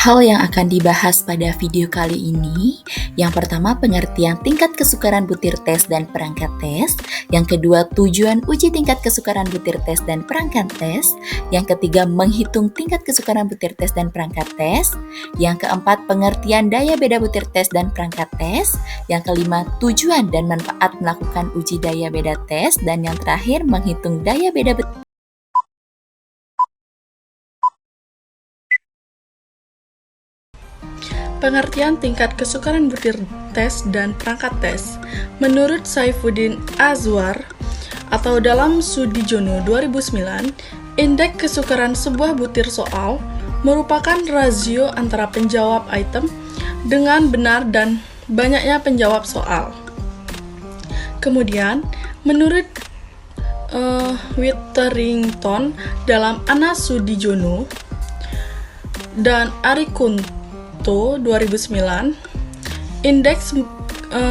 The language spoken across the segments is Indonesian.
Hal yang akan dibahas pada video kali ini, yang pertama pengertian tingkat kesukaran butir tes dan perangkat tes, yang kedua tujuan uji tingkat kesukaran butir tes dan perangkat tes, yang ketiga menghitung tingkat kesukaran butir tes dan perangkat tes, yang keempat pengertian daya beda butir tes dan perangkat tes, yang kelima tujuan dan manfaat melakukan uji daya beda tes, dan yang terakhir menghitung daya beda butir. Pengertian tingkat kesukaran butir tes dan perangkat tes. Menurut Saifuddin Azwar atau dalam Sudijono 2009, indeks kesukaran sebuah butir soal merupakan rasio antara penjawab item dengan benar dan banyaknya penjawab soal. Kemudian, menurut Witherington dalam Anna Sudijono dan Arikunto 2009, indeks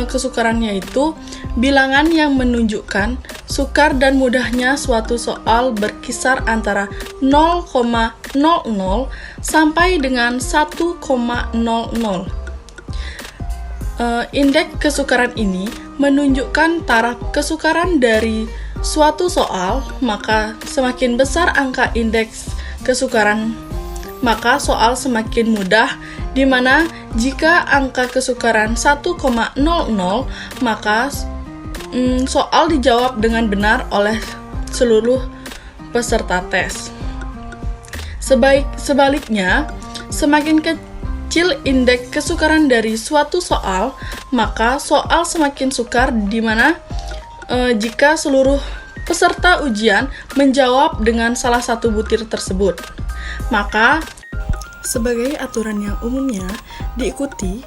kesukarannya itu bilangan yang menunjukkan sukar dan mudahnya suatu soal berkisar antara 0,00 sampai dengan 1,00. Indeks kesukaran ini menunjukkan taraf kesukaran dari suatu soal, maka semakin besar angka indeks kesukaran, maka soal semakin mudah, di mana jika angka kesukaran 1,00 maka soal dijawab dengan benar oleh seluruh peserta tes. Sebaliknya, semakin kecil indeks kesukaran dari suatu soal, maka soal semakin sukar, di mana jika seluruh peserta ujian menjawab dengan salah satu butir tersebut. Maka, sebagai aturan yang umumnya diikuti,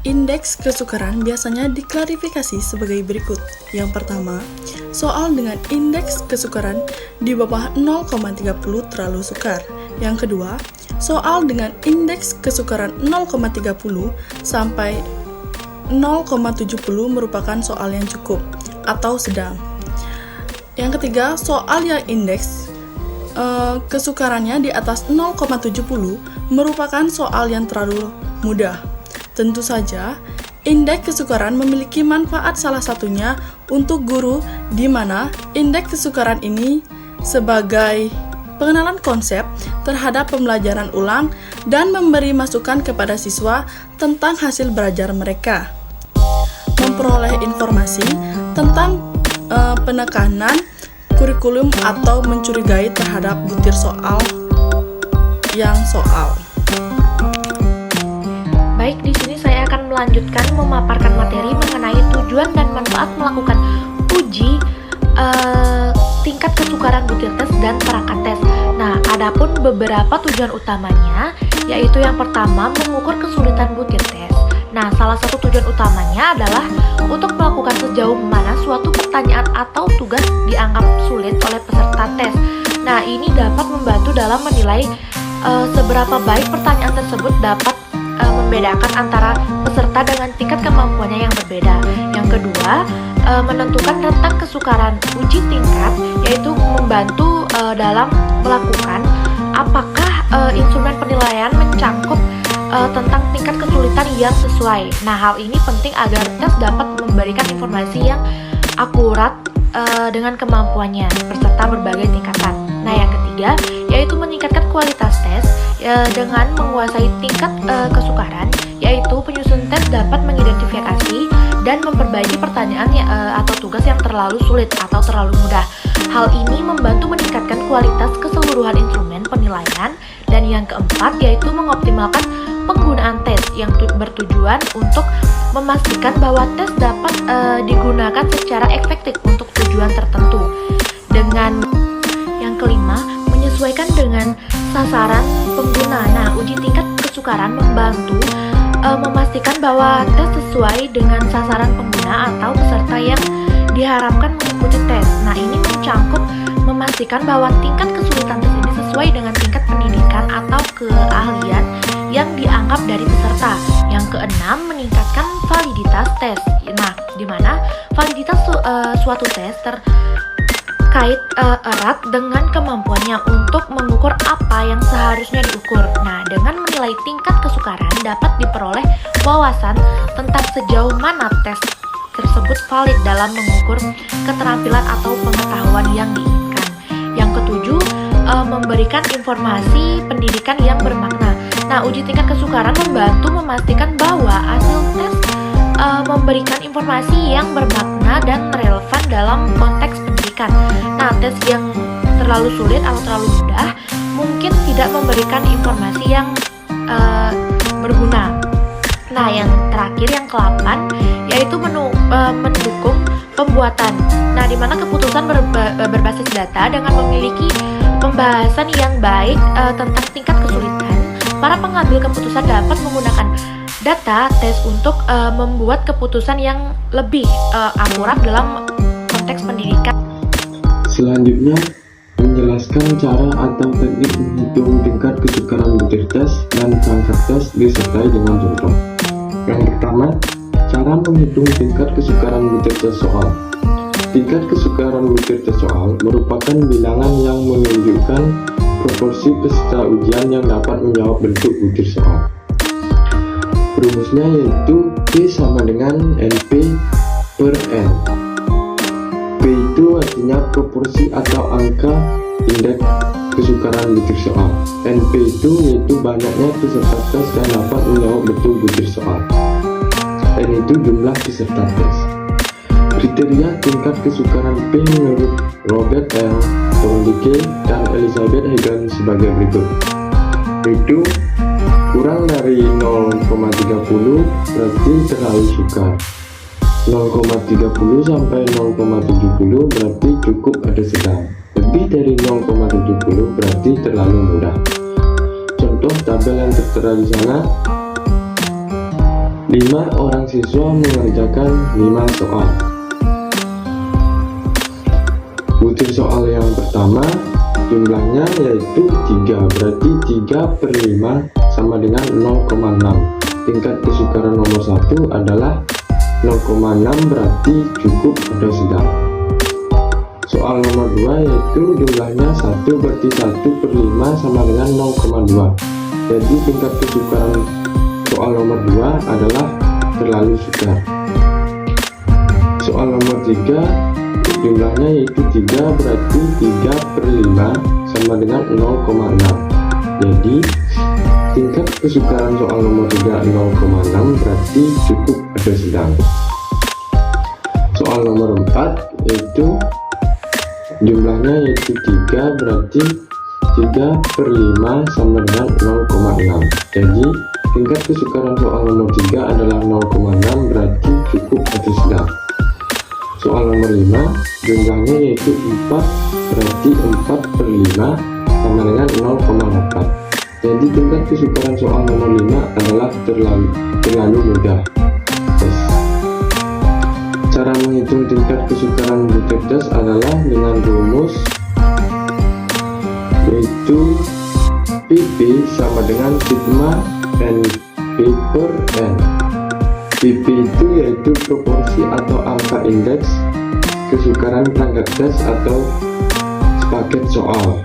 indeks kesukaran biasanya diklarifikasi sebagai berikut. Yang pertama, soal dengan indeks kesukaran di bawah 0,30 terlalu sukar. Yang kedua, soal dengan indeks kesukaran 0,30 sampai 0,70 merupakan soal yang cukup atau sedang. Yang ketiga, soal yang indeks kesukarannya di atas 0,70 merupakan soal yang terlalu mudah. Tentu saja, indeks kesukaran memiliki manfaat, salah satunya untuk guru, di mana indeks kesukaran ini sebagai pengenalan konsep terhadap pembelajaran ulang dan memberi masukan kepada siswa tentang hasil belajar mereka. Memperoleh informasi tentang penekanan kurikulum atau mencurigai terhadap butir soal yang soal. Baik, di sini saya akan melanjutkan memaparkan materi mengenai tujuan dan manfaat melakukan uji tingkat kesukaran butir tes dan perangkat tes. Nah, adapun beberapa tujuan utamanya, yaitu yang pertama mengukur kesulitan butir tes. Nah, salah satu tujuan utamanya adalah untuk melakukan sejauh mana suatu pertanyaan atau tugas dianggap sulit oleh peserta tes. Nah, ini dapat membantu dalam menilai seberapa baik pertanyaan tersebut dapat membedakan antara peserta dengan tingkat kemampuannya yang berbeda. Yang kedua, menentukan rentang kesukaran uji tingkat, yaitu membantu dalam melakukan apakah instrumen penilaian mencangkup tentang tingkat kesulitan yang sesuai. Nah, hal ini penting agar tes dapat memberikan informasi yang akurat dengan kemampuannya peserta berbagai tingkatan. Nah, yang ketiga yaitu meningkatkan kualitas tes dengan menguasai tingkat kesukaran, yaitu penyusun tes dapat mengidentifikasi dan memperbaiki pertanyaan atau tugas yang terlalu sulit atau terlalu mudah. Hal ini membantu meningkatkan kualitas keseluruhan instrumen penilaian. Dan yang keempat yaitu mengoptimalkan penggunaan tes yang bertujuan untuk memastikan bahwa tes dapat digunakan secara efektif untuk tujuan tertentu. Dengan yang kelima, menyesuaikan dengan sasaran pengguna. Nah, uji tingkat kesukaran membantu memastikan bahwa tes sesuai dengan sasaran pengguna atau peserta yang diharapkan mengikuti tes. Nah, ini mencangkup memastikan bahwa tingkat kesulitan tes ini sesuai dengan tingkat pendidikan atau keahlian yang dianggap dari peserta. Yang keenam, meningkatkan validitas tes. Nah, di mana validitas suatu tes kait erat dengan kemampuannya untuk mengukur apa yang seharusnya diukur. Nah, dengan menilai tingkat kesukaran dapat diperoleh wawasan tentang sejauh mana tes tersebut valid dalam mengukur keterampilan atau pengetahuan yang diinginkan. Yang ketujuh, memberikan informasi pendidikan yang bermakna. Nah, uji tingkat kesukaran membantu memastikan bahwa hasil tes memberikan informasi yang bermakna dan relevan dalam konteks pendidikan. Nah, tes yang terlalu sulit atau terlalu mudah mungkin tidak memberikan informasi yang berguna. Nah, yang terakhir, yang ke-8, yaitu mendukung pembuatan. Nah, di mana keputusan berbasis data dengan memiliki pembahasan yang baik tentang tingkat kesulitan, para pengambil keputusan dapat menggunakan data tes untuk membuat keputusan yang lebih akurat dalam konteks pendidikan. Selanjutnya, menjelaskan cara atau teknik menghitung tingkat kesukaran butir tes dan perangkat tes disertai dengan contoh. Yang pertama, cara menghitung tingkat kesukaran butir tes soal. Tingkat kesukaran butir tes soal merupakan bilangan yang menunjukkan proporsi peserta ujian yang dapat menjawab bentuk butir soal. Rumusnya yaitu P sama dengan NP per N. P itu artinya proporsi atau angka indeks kesukaran butir soal. NP itu yaitu banyaknya peserta tes yang dapat menjawab betul butir soal. N itu jumlah peserta tes. Kriteria tingkat kesukaran P menurut Robert L. Thorndike dan Elizabeth Hagan sebagai berikut. Itu kurang dari 0,30 berarti terlalu sukar. 0,30 sampai 0,70 berarti cukup ada sedang. Lebih dari 0,70 berarti terlalu mudah. Contoh tabel yang tertera di sana. 5 orang siswa mengerjakan 5 soal. Butir soal yang pertama jumlahnya yaitu 3, berarti 3 per 5 sama dengan 0,6. Tingkat kesukaran nomor 1 adalah 0,6 berarti cukup ada sedang. Soal nomor 2 yaitu jumlahnya 1, berarti 1 per 5 sama dengan 0,2. Jadi tingkat kesukaran soal nomor 2 adalah terlalu sukar. Soal nomor 3 jumlahnya yaitu 3, berarti 3 per 5 sama dengan 0,6. Jadi tingkat kesukaran soal nomor 3 0,6 berarti cukup ada sedang. Soal nomor 4 yaitu jumlahnya yaitu 3, berarti 3 per 5 sama dengan 0,6. Jadi tingkat kesukaran soal nomor 3 adalah 0,6 berarti cukup ada sedang. Soal nomor 5 jumlahnya yaitu 4, berarti 4 per 5 sama dengan 0,4. Jadi tingkat kesukaran soal nomor 5 adalah terlalu mudah. Cara menghitung tingkat kesukaran butir tes adalah dengan rumus yaitu PP sama dengan sigma NP per N. PP itu yaitu proporsi atau angka indeks kesukaran perangkat tes atau paket soal.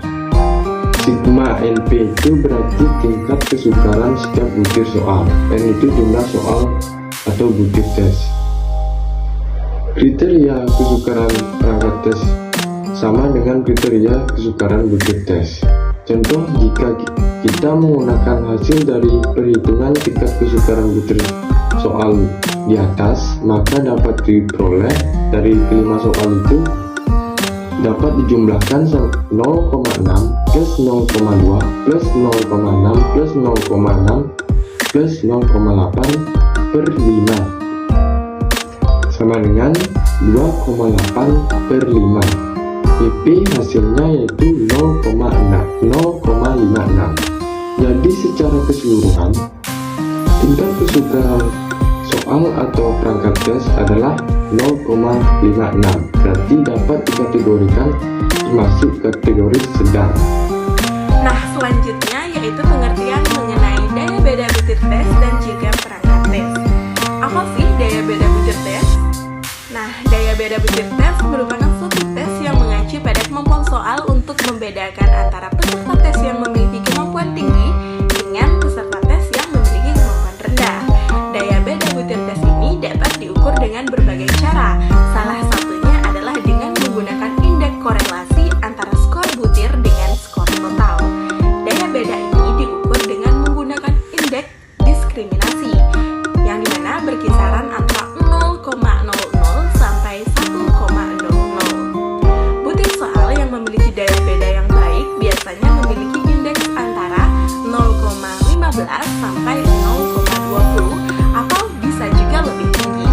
Sigma NP itu berarti tingkat kesukaran setiap butir soal. N itu jumlah soal atau butir tes. Kriteria kesukaran perangkat tes sama dengan kriteria kesukaran butir tes. Contoh, jika kita menggunakan hasil dari perhitungan tingkat kesukaran butir soal di atas, maka dapat diperoleh dari kelima soal itu dapat dijumlahkan 0,6 plus 0,2 plus 0,6 plus 0,6 plus 0,8 per 5 sama dengan 2,8 per 5. PP hasilnya yaitu 0,56. Jadi secara keseluruhan tingkat kesukaran soal atau perangkat tes adalah 0,56, berarti dapat dikategorikan termasuk kategori sedang. Nah, selanjutnya yaitu pengertian mengenai daya beda butir tes dan juga perangkat tes. Apa sih daya beda butir tes? Nah, daya beda butir tes merupakan suatu tes yang mengacu pada dengan berbagai cara. Salah satunya adalah dengan menggunakan indeks korelasi antara skor butir dengan skor total. Daya beda ini diukur dengan menggunakan indeks diskriminasi, yang dimana berkisaran antara 0,00 sampai 1,00. Butir soal yang memiliki daya beda yang baik biasanya memiliki indeks antara 0,15 sampai 0,20 atau bisa juga lebih tinggi.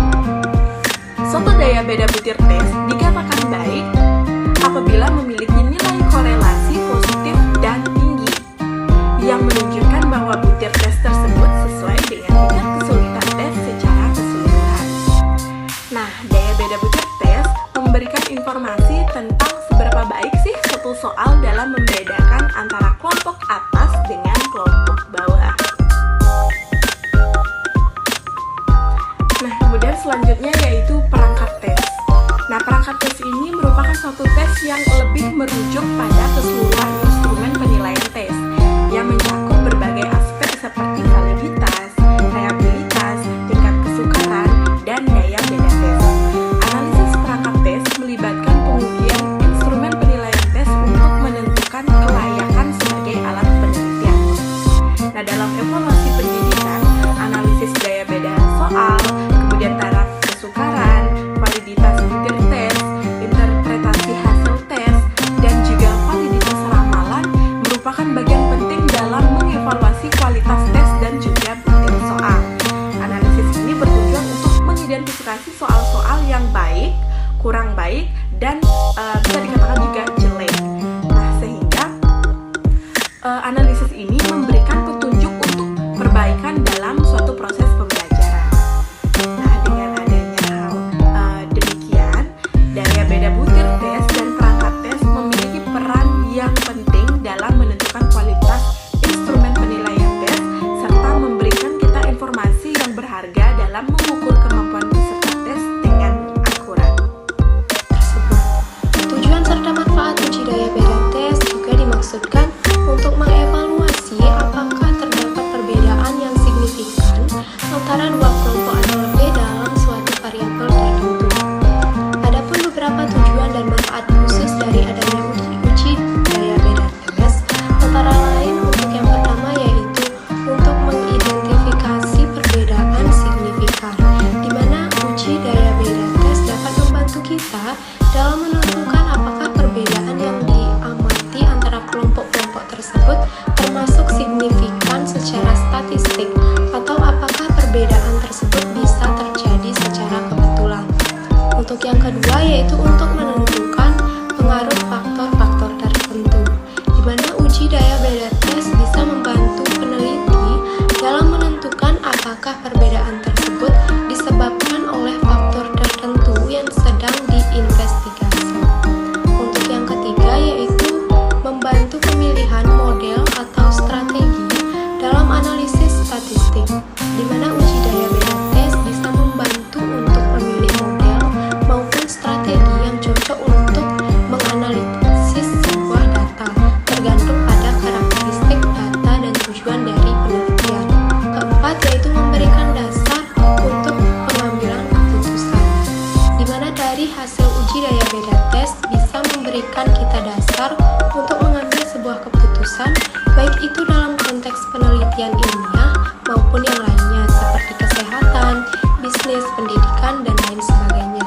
Suatu daya beda butir tes dikatakan baik apabila memiliki nilai korelasi positif dan tinggi yang menunjukkan bahwa butir tes tersebut sesuai dengan tingkat kesulitan tes secara keseluruhan. Nah, daya beda butir tes memberikan informasi tentang seberapa baik sih suatu soal dalam membedakan antara kelompok atas dengan kelompok bawah. Nah, kemudian selanjutnya yaitu perangkat tes. Nah, perangkat tes ini merupakan suatu tes yang lebih merujuk pada keseluruhan instrumen penilaian tes yang mencakup berbagai aspek seperti validitas, reliabilitas, tingkat kesukaran, dan daya beda tes. Analisis perangkat tes melibatkan pengujian instrumen penilaian tes untuk menentukan kelayakan sebagai alat penelitian. Nah, dalam evaluasi pendidikan, analisis daya beda soal, kemudian taraf kesukaran, validitas butir tes, interpretasi hasil tes, dan juga validitas ramalan merupakan bagian penting dalam mengevaluasi kualitas tes dan juga butir soal. Analisis ini bertujuan untuk mengidentifikasi soal-soal yang baik, kurang baik, dan bisa dikatakan juga jelek. Nah, sehingga analisis ini memberikan petunjuk untuk perbaikan dalam suatu proses pembelajaran. Nah, dengan adanya hal demikian, daya beda butir tes dan perangkat tes memiliki peran yang penting dalam menentukan kualitas instrumen penilaian tes serta memberikan kita informasi yang berharga dalam mengukur kemampuan peserta tes dengan akurat. Tujuan serta manfaat uji daya beda tes juga dimaksudkan untuk mengevaluasi apakah terdapat perbedaan yang signifikan antara dua kelompok atau lebih dalam suatu variabel tertentu. Adapun beberapa tujuan dan manfaat khusus dari adanya uji daya beda tes, antara lain untuk yang pertama yaitu untuk mengidentifikasi perbedaan signifikan, di mana uji daya beda tes dapat membantu kita dalam menentukan apakah perbedaan yang diamati antara kelompok-kelompok tersebut termasuk signifikan secara statistik atau apakah perbedaan tersebut bisa terjadi secara kebetulan. Untuk yang kedua yaitu untuk menentukan pengaruh faktor-faktor tertentu, di mana uji daya beda tes bisa membantu peneliti dalam menentukan apakah perbedaan tersebut disebabkan oleh faktor tertentu yang sedang diinvestigasi. Untuk yang ketiga yaitu membantu pemilihan model atau strategi dalam analisis statistik, di mana uji daya beda tes bisa membantu untuk memilih model maupun strategi yang cocok untuk menganalisis sebuah data, tergantung pada karakteristik data dan tujuan dari penelitian. Keempat yaitu memberikan dasar untuk pengambilan keputusan, di mana dari hasil uji daya beda tes bisa memberikan kita dasar untuk mengambil sebuah keputusan, baik itu dalam konteks penelitian ilmiah maupun yang lainnya seperti kesehatan, bisnis, pendidikan, dan lain sebagainya.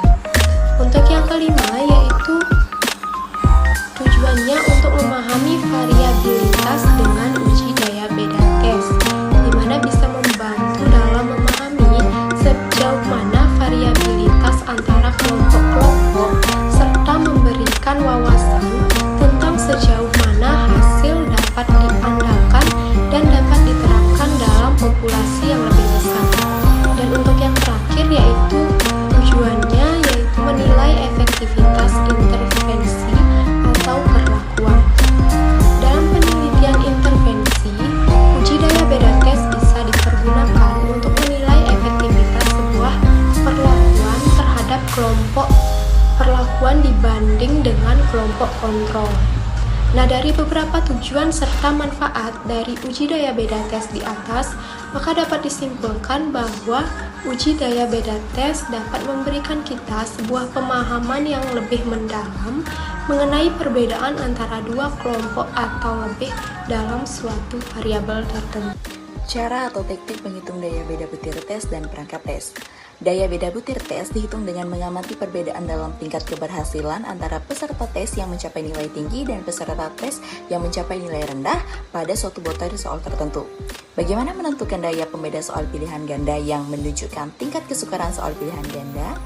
Untuk yang kelima yaitu tujuannya untuk memahami variabilitas dengan uji daya beda tes, di mana bisa membantu dalam memahami sejauh mana variabilitas antara kelompok-kelompok serta memberikan wawasan tentang sejauh mana hasil dapat diandalkan dan dapat diterapkan dalam populasi yang lebih besar. Dan untuk yang terakhir yaitu tujuannya yaitu menilai efektivitas intervensi atau perlakuan. Dalam penelitian intervensi, uji daya beda tes bisa dipergunakan untuk menilai efektivitas sebuah perlakuan terhadap kelompok perlakuan dibanding dengan kelompok kontrol. Nah, dari beberapa tujuan serta manfaat dari uji daya beda tes di atas, Maka dapat disimpulkan bahwa uji daya beda tes dapat memberikan kita sebuah pemahaman yang lebih mendalam mengenai perbedaan antara dua kelompok atau lebih dalam suatu variabel tertentu. Cara atau teknik menghitung daya beda butir tes dan perangkat tes. Daya beda butir tes dihitung dengan mengamati perbedaan dalam tingkat keberhasilan antara peserta tes yang mencapai nilai tinggi dan peserta tes yang mencapai nilai rendah pada suatu butir soal tertentu. Bagaimana menentukan daya pembeda soal pilihan ganda yang menunjukkan tingkat kesukaran soal pilihan ganda?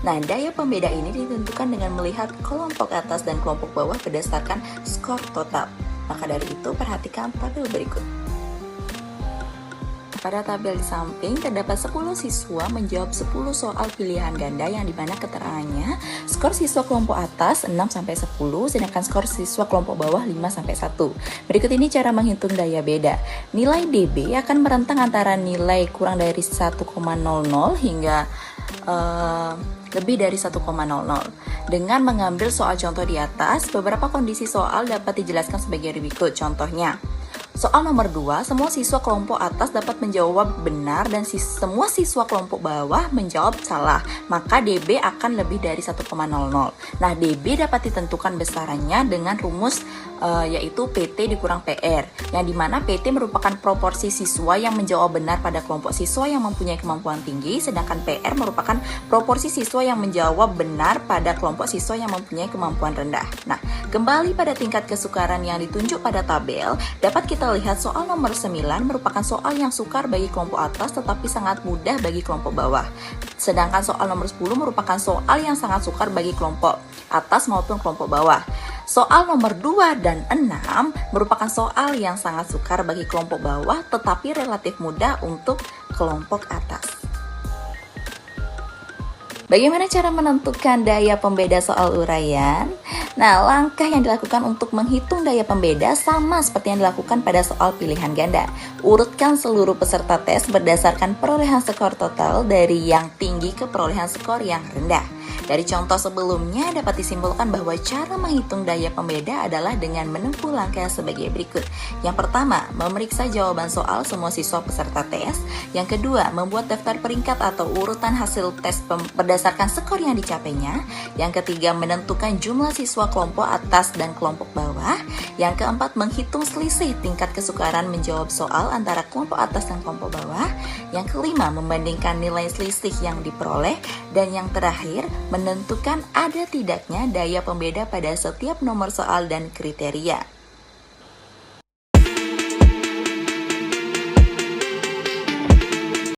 Nah, daya pembeda ini ditentukan dengan melihat kelompok atas dan kelompok bawah berdasarkan skor total. Maka dari itu, perhatikan tabel berikut. Pada tabel di samping terdapat 10 siswa menjawab 10 soal pilihan ganda yang dimana keterangannya skor siswa kelompok atas 6-10 sedangkan skor siswa kelompok bawah 5-1. Berikut ini cara menghitung daya beda. Nilai DB akan merentang antara nilai kurang dari 1,00 hingga lebih dari 1,00. Dengan mengambil soal contoh di atas, beberapa kondisi soal dapat dijelaskan sebagai berikut. Contohnya, soal nomor 2, semua siswa kelompok atas dapat menjawab benar dan semua siswa kelompok bawah menjawab salah, maka DB akan lebih dari 1,00. Nah, DB dapat ditentukan besarannya dengan rumus yaitu PT dikurang PR, yang dimana PT merupakan proporsi siswa yang menjawab benar pada kelompok siswa yang mempunyai kemampuan tinggi, sedangkan PR merupakan proporsi siswa yang menjawab benar pada kelompok siswa yang mempunyai kemampuan rendah. Nah, kembali pada tingkat kesukaran yang ditunjuk pada tabel, dapat kita lihat soal nomor 9 merupakan soal yang sukar bagi kelompok atas tetapi sangat mudah bagi kelompok bawah. Sedangkan soal nomor 10 merupakan soal yang sangat sukar bagi kelompok atas maupun kelompok bawah. Soal nomor 2 dan 6 merupakan soal yang sangat sukar bagi kelompok bawah tetapi relatif mudah untuk kelompok atas. Bagaimana cara menentukan daya pembeda soal uraian? Nah, langkah yang dilakukan untuk menghitung daya pembeda sama seperti yang dilakukan pada soal pilihan ganda. Urutkan seluruh peserta tes berdasarkan perolehan skor total dari yang tinggi ke perolehan skor yang rendah. Dari contoh sebelumnya dapat disimpulkan bahwa cara menghitung daya pembeda adalah dengan menempuh langkah sebagai berikut. Yang pertama, memeriksa jawaban soal semua siswa peserta tes. Yang kedua, membuat daftar peringkat atau urutan hasil tes berdasarkan skor yang dicapainya. Yang ketiga, menentukan jumlah siswa kelompok atas dan kelompok bawah. Yang keempat, menghitung selisih tingkat kesukaran menjawab soal antara kelompok atas dan kelompok bawah. Yang kelima, membandingkan nilai selisih yang diperoleh. Dan yang terakhir, menentukan ada tidaknya daya pembeda pada setiap nomor soal dan kriteria.